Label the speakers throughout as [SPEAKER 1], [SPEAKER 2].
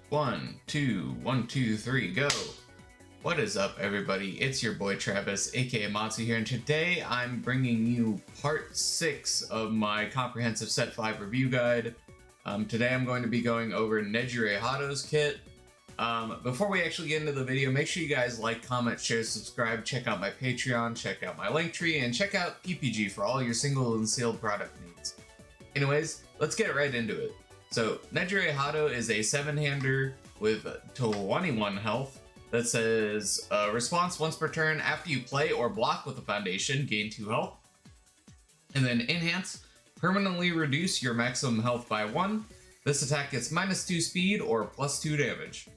[SPEAKER 1] One, two, one, two, three, go. What is up, everybody? It's your boy Travis, aka Matsu here, and today I'm bringing you part 6 of my comprehensive set 5 review guide. Today I'm going to be going over Nejire Hato's kit. Before we actually get into the video, make sure you guys like, comment, share, subscribe, check out my Patreon, check out my Linktree, and check out PPG for all your single and sealed product needs. Anyways, let's get right into it. So, Nejire Hato is a 7-hander with 21 health that says, response once per turn after you play or block with a foundation, gain 2 health. And then enhance, permanently reduce your maximum health by 1. This attack gets -2 speed or +2 damage.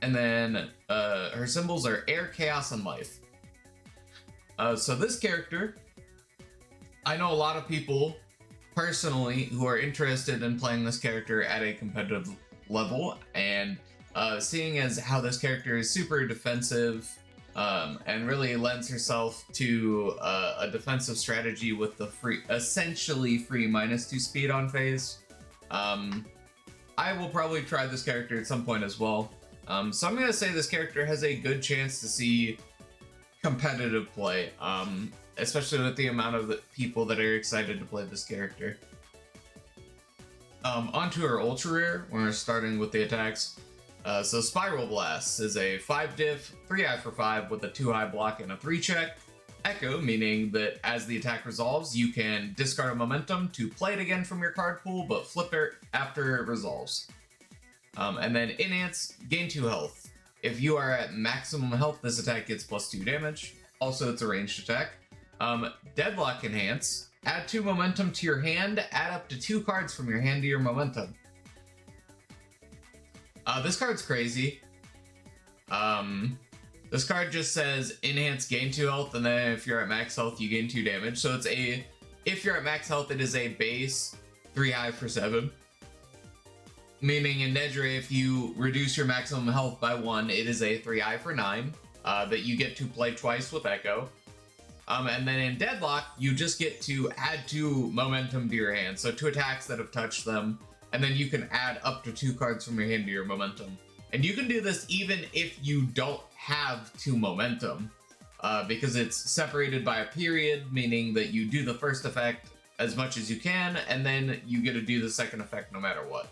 [SPEAKER 1] And then her symbols are air, chaos, and life. So this character, I know a lot of people personally who are interested in playing this character at a competitive level, and seeing as how this character is super defensive and really lends herself to a defensive strategy with the essentially free -2 speed on phase. I will probably try this character at some point as well. So I'm going to say this character has a good chance to see competitive play, especially with the amount of people that are excited to play this character. Onto her ultra rare, we're starting with the attacks. So Spiral Blast is a 5 diff, 3i for 5 with a 2i block and a 3 check. Echo, meaning that as the attack resolves, you can discard a momentum to play it again from your card pool, but flip it after it resolves. And then Enhance, gain 2 health. If you are at maximum health, this attack gets +2 damage. Also, it's a ranged attack. Deadlock Enhance, add 2 momentum to your hand, add up to 2 cards from your hand to your momentum. This card's crazy. This card just says enhance, gain 2 health, and then if you're at max health, you gain 2 damage. So it's if you're at max health, it is a base 3i for 7. Meaning in Nejire, if you reduce your maximum health by 1, it is a 3i for 9 that you get to play twice with Echo. And then in Deadlock, you just get to add 2 momentum to your hand. So 2 attacks that have touched them, and then you can add up to 2 cards from your hand to your momentum. And you can do this even if you don't have 2 momentum, because it's separated by a period, meaning that you do the first effect as much as you can, and then you get to do the second effect no matter what.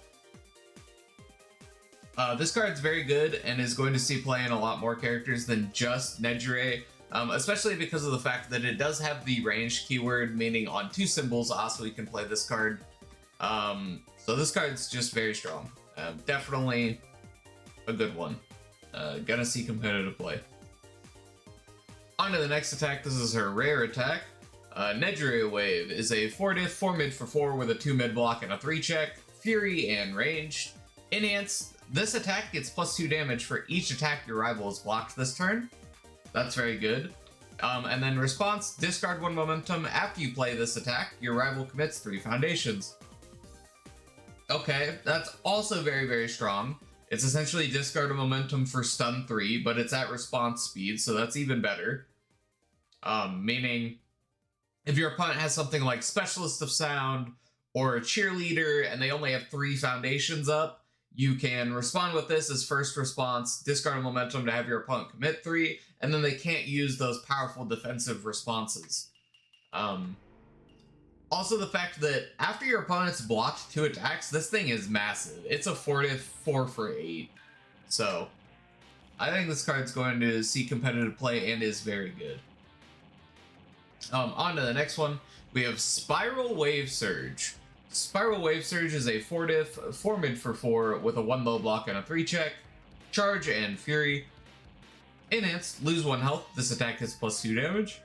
[SPEAKER 1] This card's very good and is going to see play in a lot more characters than just Nejire, especially because of the fact that it does have the ranged keyword, meaning on 2 symbols also you can play this card. So this card's just very strong. Definitely a good one. Gonna see competitive play. On to the next attack. This is her rare attack. Nejire Wave is a 4 diff, 4 mid for 4 with a 2 mid block and a 3 check, fury, and ranged. Enhance, this attack gets +2 damage for each attack your rival has blocked this turn. That's very good. And then response, discard 1 momentum. After you play this attack, your rival commits 3 foundations. Okay, that's also very, very strong. It's essentially discard a momentum for stun 3, but it's at response speed, so that's even better. Meaning, if your opponent has something like Specialist of Sound or a Cheerleader and they only have 3 foundations up, you can respond with this as first response, discard a momentum to have your opponent commit 3, and then they can't use those powerful defensive responses. Also, the fact that after your opponent's blocked 2 attacks, this thing is massive. It's a 4 diff, 4 for 8. So, I think this card's going to see competitive play and is very good. On to the next one. We have Spiral Wave Surge. Spiral Wave Surge is a 4 diff, 4 mid for 4 with a 1 low block and a 3 check, charge, and fury. Enhance, lose 1 health. This attack has +2 damage.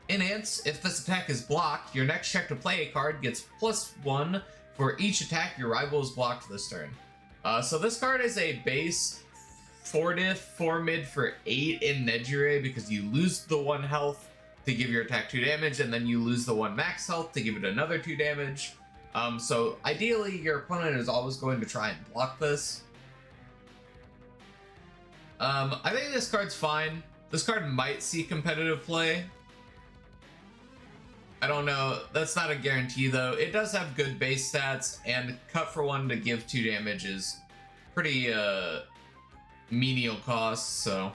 [SPEAKER 1] Enhance, if this attack is blocked, your next check to play a card gets +1 for each attack your rival has blocked this turn. So this card is a base 4 diff, 4 mid for 8 in Nejire because you lose the 1 health to give your attack 2 damage, and then you lose the 1 max health to give it another 2 damage. So ideally, your opponent is always going to try and block this. I think this card's fine. This card might see competitive play. I don't know. That's not a guarantee, though. It does have good base stats, and cut for 1 to give 2 damage is pretty menial costs. So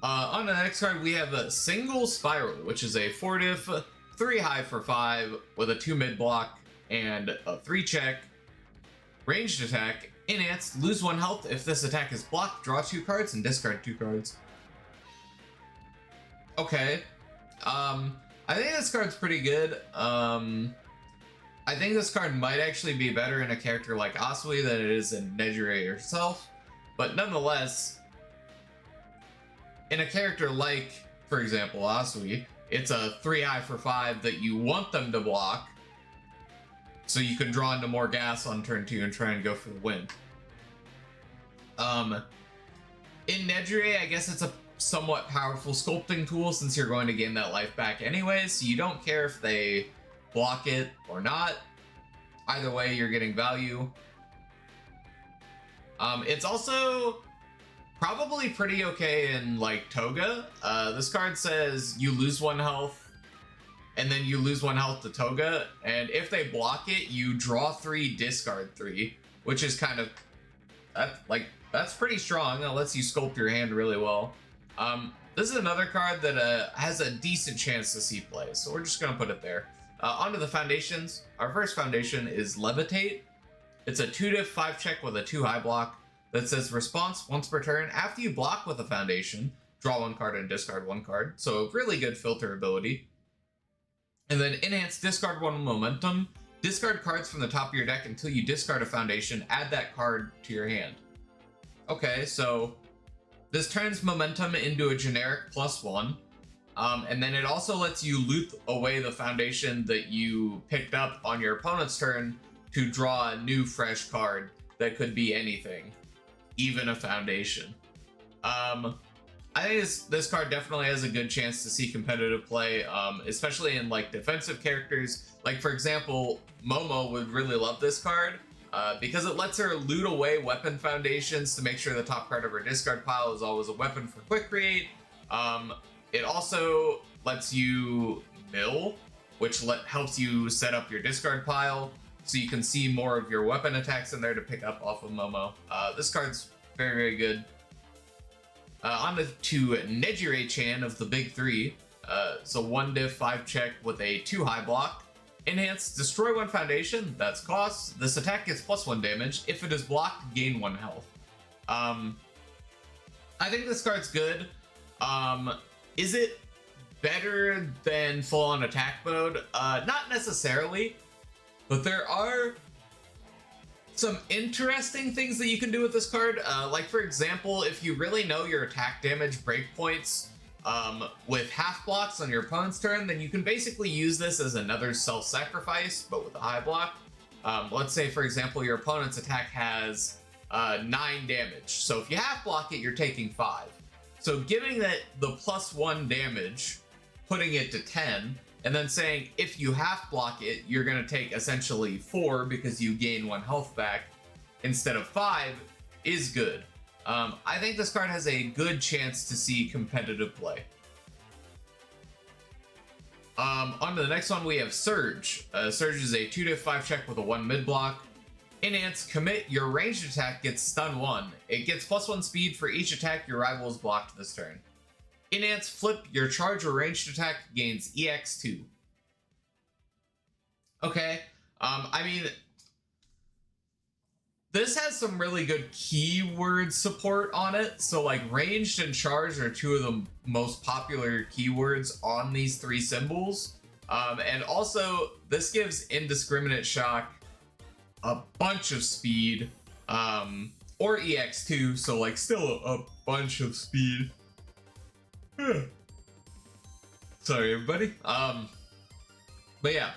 [SPEAKER 1] on the next card we have a Single Spiral, which is a 4 diff, 3 high for 5 with a 2 mid block and a 3 check. Ranged attack, enhanced, lose 1 health. If this attack is blocked, draw 2 cards and discard 2 cards. Okay. I think this card's pretty good. I think this card might actually be better in a character like Asui than it is in Nejire herself. But nonetheless, in a character like, for example, Asui, it's a 3 high for 5 that you want them to block, so you can draw into more gas on turn 2 and try and go for the win. In Nejire, I guess it's a somewhat powerful sculpting tool since you're going to gain that life back anyways, so you don't care if they block it or not. Either way, you're getting value. It's also probably pretty okay in like Toga. This card says you lose 1 health and then you lose 1 health to Toga, and if they block it, you draw 3, discard 3, which is kind of that's pretty strong. That lets you sculpt your hand really well. This is another card that has a decent chance to see play, so we're just gonna put it there. Onto the foundations. Our first foundation is Levitate. It's a 2 diff 5 check with a 2 high block that says response once per turn. After you block with a foundation, draw 1 card and discard 1 card. So really good filter ability. And then enhance, discard 1 momentum. Discard cards from the top of your deck until you discard a foundation. Add that card to your hand. Okay, so this turns momentum into a generic +1. And then it also lets you loot away the foundation that you picked up on your opponent's turn to draw a new fresh card that could be anything, even a foundation. I think this card definitely has a good chance to see competitive play, especially in like defensive characters. Like for example, Momo would really love this card because it lets her loot away weapon foundations to make sure the top card of her discard pile is always a weapon for quick create. It also lets you mill, which helps you set up your discard pile so you can see more of your weapon attacks in there to pick up off of Momo. This card's very, very good. On to Nejire-chan of the big 3. So 1 diff 5 check with a 2 high block. Enhance, destroy 1 foundation, that's cost. This attack gets +1 damage. If it is blocked, gain 1 health. I think this card's good. Is it better than full-on attack mode? Not necessarily, but there are some interesting things that you can do with this card. Like for example, if you really know your attack damage breakpoints with half blocks on your opponent's turn, then you can basically use this as another self-sacrifice, but with a high block. Let's say, for example, your opponent's attack has 9 damage. So if you half block it, you're taking 5. So giving that the +1 damage, putting it to 10, and then saying if you half block it, you're going to take essentially 4 because you gain 1 health back instead of 5 is good. I think this card has a good chance to see competitive play. On to the next one, we have Surge. Surge is a 2 diff 5 check with a 1 mid block. Enhance, commit, your ranged attack gets stun 1. It gets +1 speed for each attack your rival is blocked this turn. Enhance, flip, your charge or ranged attack gains EX2. Okay, I mean, this has some really good keyword support on it. So like ranged and charged are 2 of the most popular keywords on these 3 symbols. And also this gives indiscriminate shock a bunch of speed, or EX2, so like still a bunch of speed. Sorry everybody. But yeah,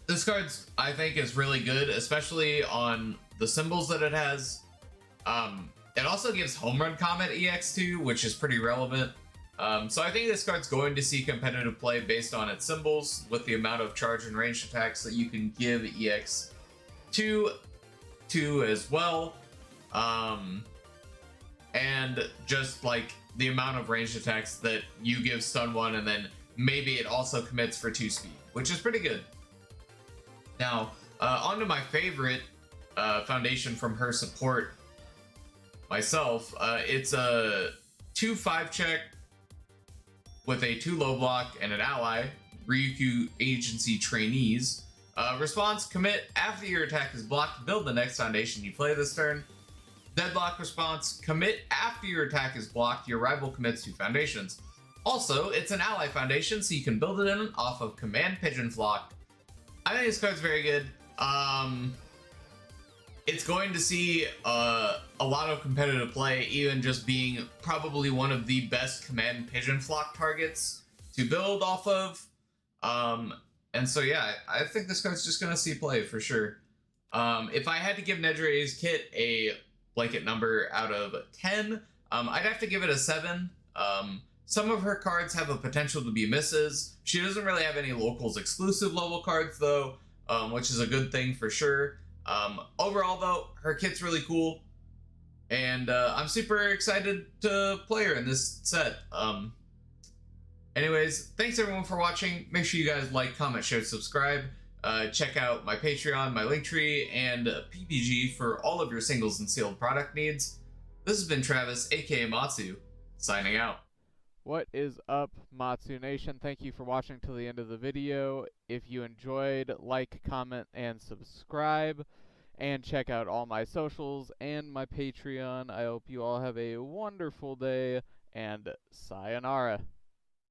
[SPEAKER 1] this card's, I think, is really good, especially on the symbols that it has. It also gives Home Run Comet EX2, which is pretty relevant. So I think this card's going to see competitive play based on its symbols, with the amount of charge and ranged attacks that you can give EX2 to as well. And just like the amount of ranged attacks that you give stun 1, and then maybe it also commits for 2 speed, which is pretty good. Now, on to my favorite foundation from her support myself. It's a 2/5 check with a 2 low block and an ally, Ryukyu Agency Trainees. Response, commit after your attack is blocked, build the next foundation you play this turn. Deadlock response, commit after your attack is blocked, your rival commits 2 foundations. Also, it's an ally foundation, so you can build it in off of Command Pigeon Flock. I think this card's very good. It's going to see a lot of competitive play, even just being probably one of the best Command Pigeon Flock targets to build off of. And so yeah, I think this card's just gonna see play for sure. If I had to give Nejire's kit a blanket number out of 10, I'd have to give it a 7. Some of her cards have a potential to be misses. She doesn't really have any locals exclusive level cards though, which is a good thing for sure. Overall though, her kit's really cool, and I'm super excited to play her in this set. Anyways, thanks everyone for watching. Make sure you guys like, comment, share, subscribe. Check out my Patreon, my Linktree, and PPG for all of your singles and sealed product needs. This has been Travis, aka Matsu, signing out.
[SPEAKER 2] What is up, Matsu Nation? Thank you for watching till the end of the video. If you enjoyed, like, comment, and subscribe. And check out all my socials and my Patreon. I hope you all have a wonderful day, and sayonara.